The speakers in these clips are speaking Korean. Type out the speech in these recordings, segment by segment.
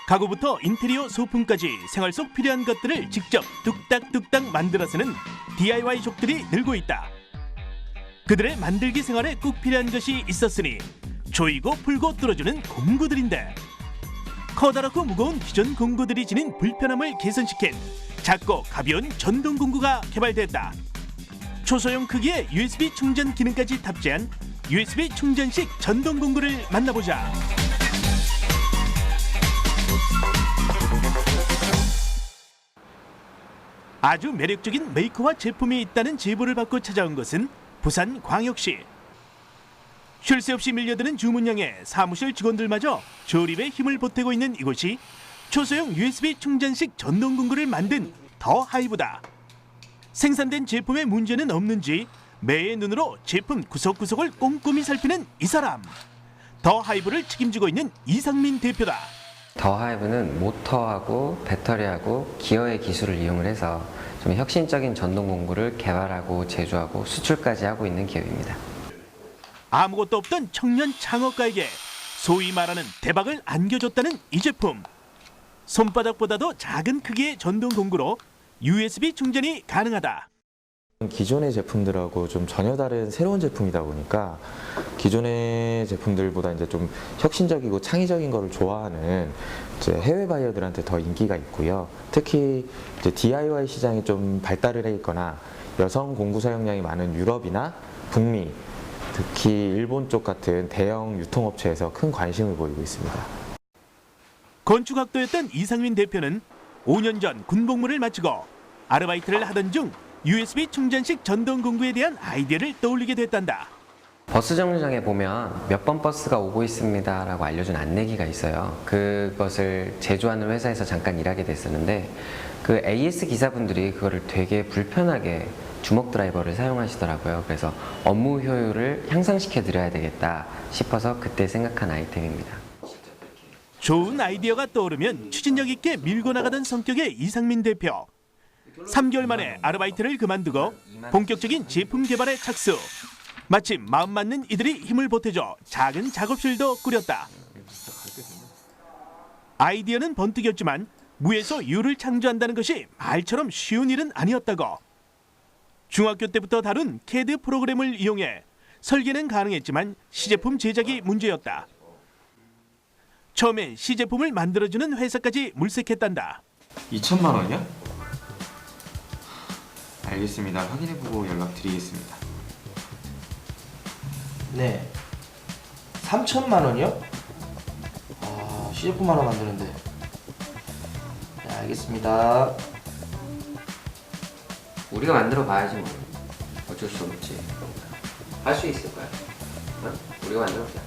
가구부터 인테리어 소품까지 생활 속 필요한 것들을 직접 뚝딱뚝딱 만들어 쓰는 DIY족들이 늘고 있다. 그들의 만들기 생활에 꼭 필요한 것이 있었으니 조이고 풀고 뚫어주는 공구들인데, 커다랗고 무거운 기존 공구들이 지닌 불편함을 개선시킨 작고 가벼운 전동 공구가 개발됐다. 초소형 크기의 USB 충전 기능까지 탑재한 USB 충전식 전동 공구를 만나보자. 아주 매력적인 메이커와 제품이 있다는 제보를 받고 찾아온 것은 부산광역시. 쉴 새 없이 밀려드는 주문량에 사무실 직원들마저 조립에 힘을 보태고 있는 이곳이 초소형 USB 충전식 전동 공구를 만든 더 하이브다. 생산된 제품에 문제는 없는지 매의 눈으로 제품 구석구석을 꼼꼼히 살피는 이 사람, 더 하이브를 책임지고 있는 이상민 대표다. 더 하이브는 모터하고 배터리하고 기어의 기술을 이용을 해서 좀 혁신적인 전동 공구를 개발하고 제조하고 수출까지 하고 있는 기업입니다. 아무것도 없던 청년 창업가에게 소위 말하는 대박을 안겨줬다는 이 제품. 손바닥보다도 작은 크기의 전동 공구로 USB 충전이 가능하다. 기존의 제품들하고 좀 전혀 다른 새로운 제품이다 보니까 기존의 제품들보다 이제 좀 혁신적이고 창의적인 거를 좋아하는 이제 해외 바이어들한테 더 인기가 있고요. 특히 이제 DIY 시장이 좀 발달을 해 있거나 여성 공구 사용량이 많은 유럽이나 북미, 특히 일본 쪽 같은 대형 유통업체에서 큰 관심을 보이고 있습니다. 건축학도였던 이상민 대표는 5년 전 군복무를 마치고 아르바이트를 하던 중 USB 충전식 전동 공구에 대한 아이디어를 떠올리게 됐단다. 버스 정류장에 보면 몇 번 버스가 오고 있습니다 라고 알려준 안내기가 있어요. 그것을 제조하는 회사에서 잠깐 일하게 됐었는데 그 AS 기사분들이 그거를 되게 불편하게 주먹 드라이버를 사용하시더라고요. 그래서 업무 효율을 향상시켜 드려야 되겠다 싶어서 그때 생각한 아이템입니다. 좋은 아이디어가 떠오르면 추진력 있게 밀고 나가던 성격의 이상민 대표. 3개월 만에 아르바이트를 그만두고 본격적인 제품 개발에 착수. 마침 마음 맞는 이들이 힘을 보태줘 작은 작업실도 꾸렸다. 아이디어는 번뜩였지만 무에서 유를 창조한다는 것이 말처럼 쉬운 일은 아니었다고. 중학교 때부터 다룬 CAD 프로그램을 이용해 설계는 가능했지만 시제품 제작이 문제였다. 처음엔 시제품을 만들어주는 회사까지 물색했단다. 2천만 원이요? 알겠습니다. 확인해보고 연락드리겠습니다. 네. 3천만 원이요? 시제품 하나 만드는데. 네, 알겠습니다. 우리가 만들어 봐야지 뭐. 어쩔 수 없지. 할 수 있을 거야. 우리가 만들어 보자.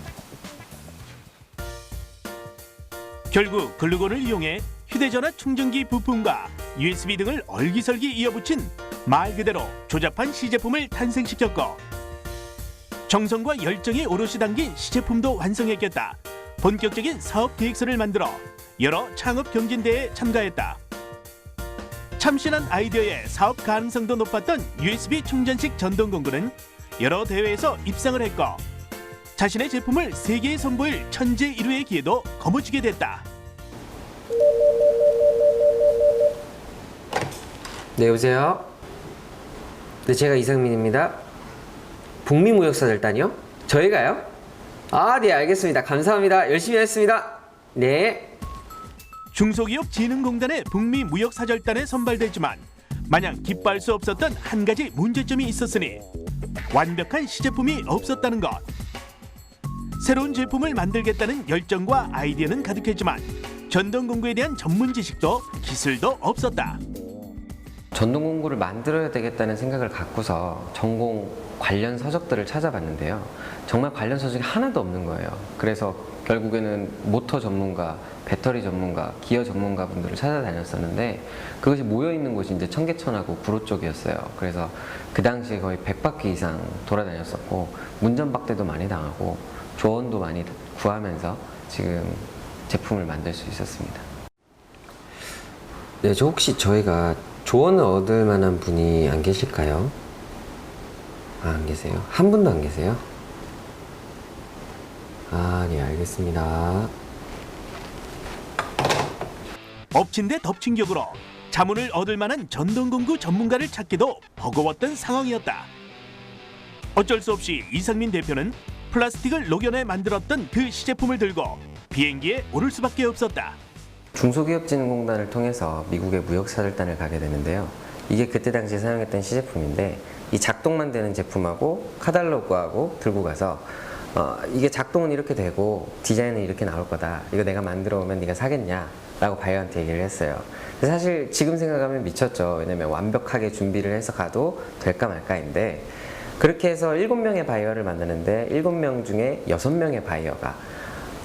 결국 글루건을 이용해 휴대전화 충전기 부품과 USB 등을 얼기설기 이어붙인 말 그대로 조잡한 시제품을 탄생시켰고, 정성과 열정이 오롯이 담긴 시제품도 완성했겠다. 본격적인 사업 계획서를 만들어 여러 창업 경진대회에 참가했다. 참신한 아이디어에 사업 가능성도 높았던 USB 충전식 전동 공구는 여러 대회에서 입상을 했고, 자신의 제품을 세계에 선보일 천재 일우의 기회도 거머쥐게 됐다. 네, 여보세요? 네, 제가 이상민입니다. 북미무역사절단이요? 저희가요? 아, 네, 알겠습니다. 감사합니다. 열심히 하겠습니다. 네. 중소기업진흥공단의 북미무역사절단에 선발됐지만 마냥 기뻐할 수 없었던 한 가지 문제점이 있었으니 완벽한 시제품이 없었다는 것. 새로운 제품을 만들겠다는 열정과 아이디어는 가득했지만 전동 공구에 대한 전문 지식도 기술도 없었다. 전동 공구를 만들어야 되겠다는 생각을 갖고서 전공 관련 서적들을 찾아봤는데요. 정말 관련 서적이 하나도 없는 거예요. 그래서 결국에는 모터 전문가, 배터리 전문가, 기어 전문가 분들을 찾아다녔었는데 그것이 모여있는 곳이 이제 청계천하고 구로 쪽이었어요. 그래서 그 당시에 거의 100바퀴 이상 돌아다녔었고 문전박대도 많이 당하고 조언도 많이 구하면서 지금 제품을 만들 수 있었습니다. 네, 저 혹시 저희가 조언을 얻을 만한 분이 안 계실까요? 아, 안 계세요? 한 분도 안 계세요? 아, 네, 알겠습니다. 엎친 데 덮친 격으로 자문을 얻을 만한 전동공구 전문가를 찾기도 버거웠던 상황이었다. 어쩔 수 없이 이상민 대표는 플라스틱을 녹여내 만들었던 그 시제품을 들고 비행기에 오를 수밖에 없었다. 중소기업진흥공단을 통해서 미국의 무역사절단을 가게 되는데요. 이게 그때 당시에 사용했던 시제품인데 이 작동만 되는 제품하고 카탈로그하고 들고 가서 이게 작동은 이렇게 되고 디자인은 이렇게 나올 거다. 이거 내가 만들어 오면 네가 사겠냐? 라고 바이어한테 얘기를 했어요. 사실 지금 생각하면 미쳤죠. 왜냐면 완벽하게 준비를 해서 가도 될까 말까인데 그렇게 해서 7명의 바이어를 만드는데 7명 중에 6명의 바이어가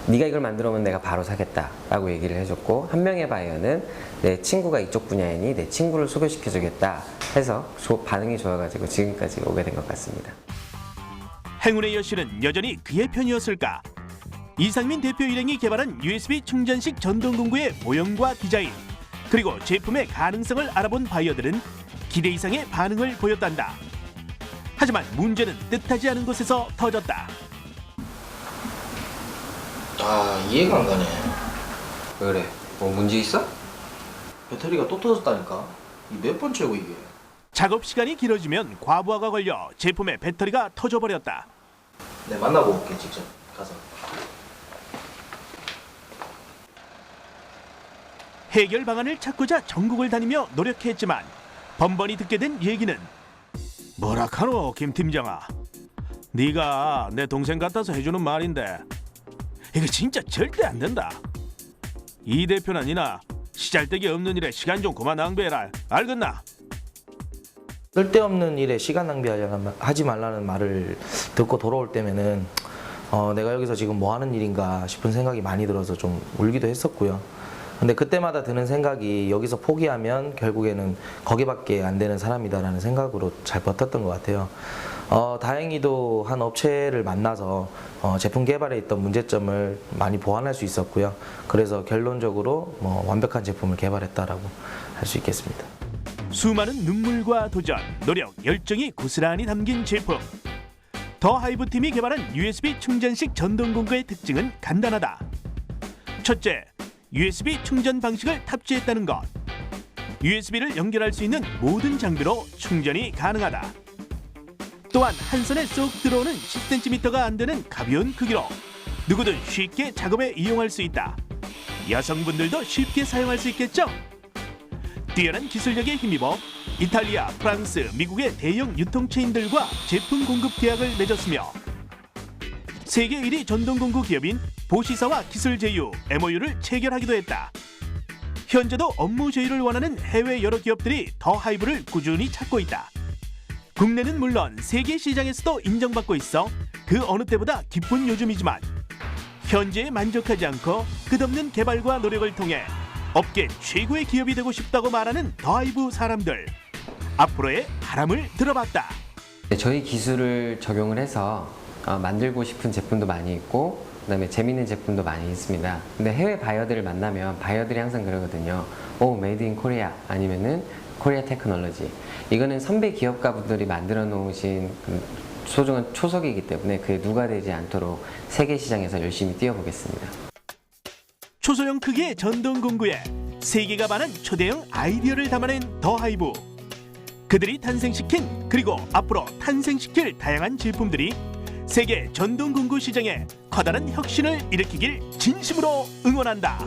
네가 이걸 만들어 오면 내가 바로 사겠다 라고 얘기를 해줬고 한 명의 바이어는 내 친구가 이쪽 분야이니 내 친구를 소개시켜 주겠다 해서 반응이 좋아가지고 지금까지 오게 된 것 같습니다. 행운의 여신은 여전히 그의 편이었을까? 이상민 대표 일행이 개발한 USB 충전식 전동공구의 모형과 디자인 그리고 제품의 가능성을 알아본 바이어들은 기대 이상의 반응을 보였단다. 하지만 문제는 뜻하지 않은 곳에서 터졌다. 아, 이해가 안 가네. 왜 그래? 뭐 문제 있어? 배터리가 또 터졌다니까. 이 몇 번째고 이게? 작업 시간이 길어지면 과부하가 걸려 제품의 배터리가 터져버렸다. 내 만나고 올게 직접 가서. 해결 방안을 찾고자 전국을 다니며 노력했지만 번번이 듣게 된 얘기는 뭐라카노 김 팀장아, 네가 내 동생 같아서 해주는 말인데 이거 진짜 절대 안 된다. 이 대표는 이나 시잘데기 없는 일에 시간 좀 그만 낭비해라. 알겠나? 쓸데없는 일에 시간 낭비하지 말라는 말을 듣고 돌아올 때면은 내가 여기서 지금 뭐 하는 일인가 싶은 생각이 많이 들어서 좀 울기도 했었고요. 근데 그때마다 드는 생각이 여기서 포기하면 결국에는 거기밖에 안 되는 사람이다라는 생각으로 잘 버텼던 것 같아요. 다행히도 한 업체를 만나서 제품 개발에 있던 문제점을 많이 보완할 수 있었고요. 그래서 결론적으로 완벽한 제품을 개발했다라고 할 수 있겠습니다. 수많은 눈물과 도전, 노력, 열정이 고스란히 담긴 제품. 더 하이브 팀이 개발한 USB 충전식 전동공구의 특징은 간단하다. 첫째, USB 충전 방식을 탑재했다는 것. USB를 연결할 수 있는 모든 장비로 충전이 가능하다. 또한 한 손에 쏙 들어오는 10cm가 안 되는 가벼운 크기로 누구든 쉽게 작업에 이용할 수 있다. 여성분들도 쉽게 사용할 수 있겠죠? 뛰어난 기술력에 힘입어 이탈리아, 프랑스, 미국의 대형 유통체인들과 제품 공급 계약을 맺었으며 세계 1위 전동공구 기업인 보시사와 기술 제휴 MOU를 체결하기도 했다. 현재도 업무 제휴를 원하는 해외 여러 기업들이 더 하이브를 꾸준히 찾고 있다. 국내는 물론 세계 시장에서도 인정받고 있어 그 어느 때보다 기쁜 요즘이지만 현재에 만족하지 않고 끝없는 개발과 노력을 통해 업계 최고의 기업이 되고 싶다고 말하는 더 하이브 사람들. 앞으로의 바람을 들어봤다. 저희 기술을 적용을 해서 만들고 싶은 제품도 많이 있고 그다음에 재밌는 제품도 많이 있습니다. 근데 해외 바이어들을 만나면 바이어들이 항상 그러거든요. 메이드 인 코리아 아니면은 코리아 테크놀로지. 이거는 선배 기업가분들이 만들어 놓으신 소중한 초석이기 때문에 그에 누가 되지 않도록 세계 시장에서 열심히 뛰어보겠습니다. 초소형 크기의 전동공구에 세계가 반한 초대형 아이디어를 담아낸 더 하이브. 그들이 탄생시킨 그리고 앞으로 탄생시킬 다양한 제품들이 세계 전동공구 시장에 커다란 혁신을 일으키길 진심으로 응원한다.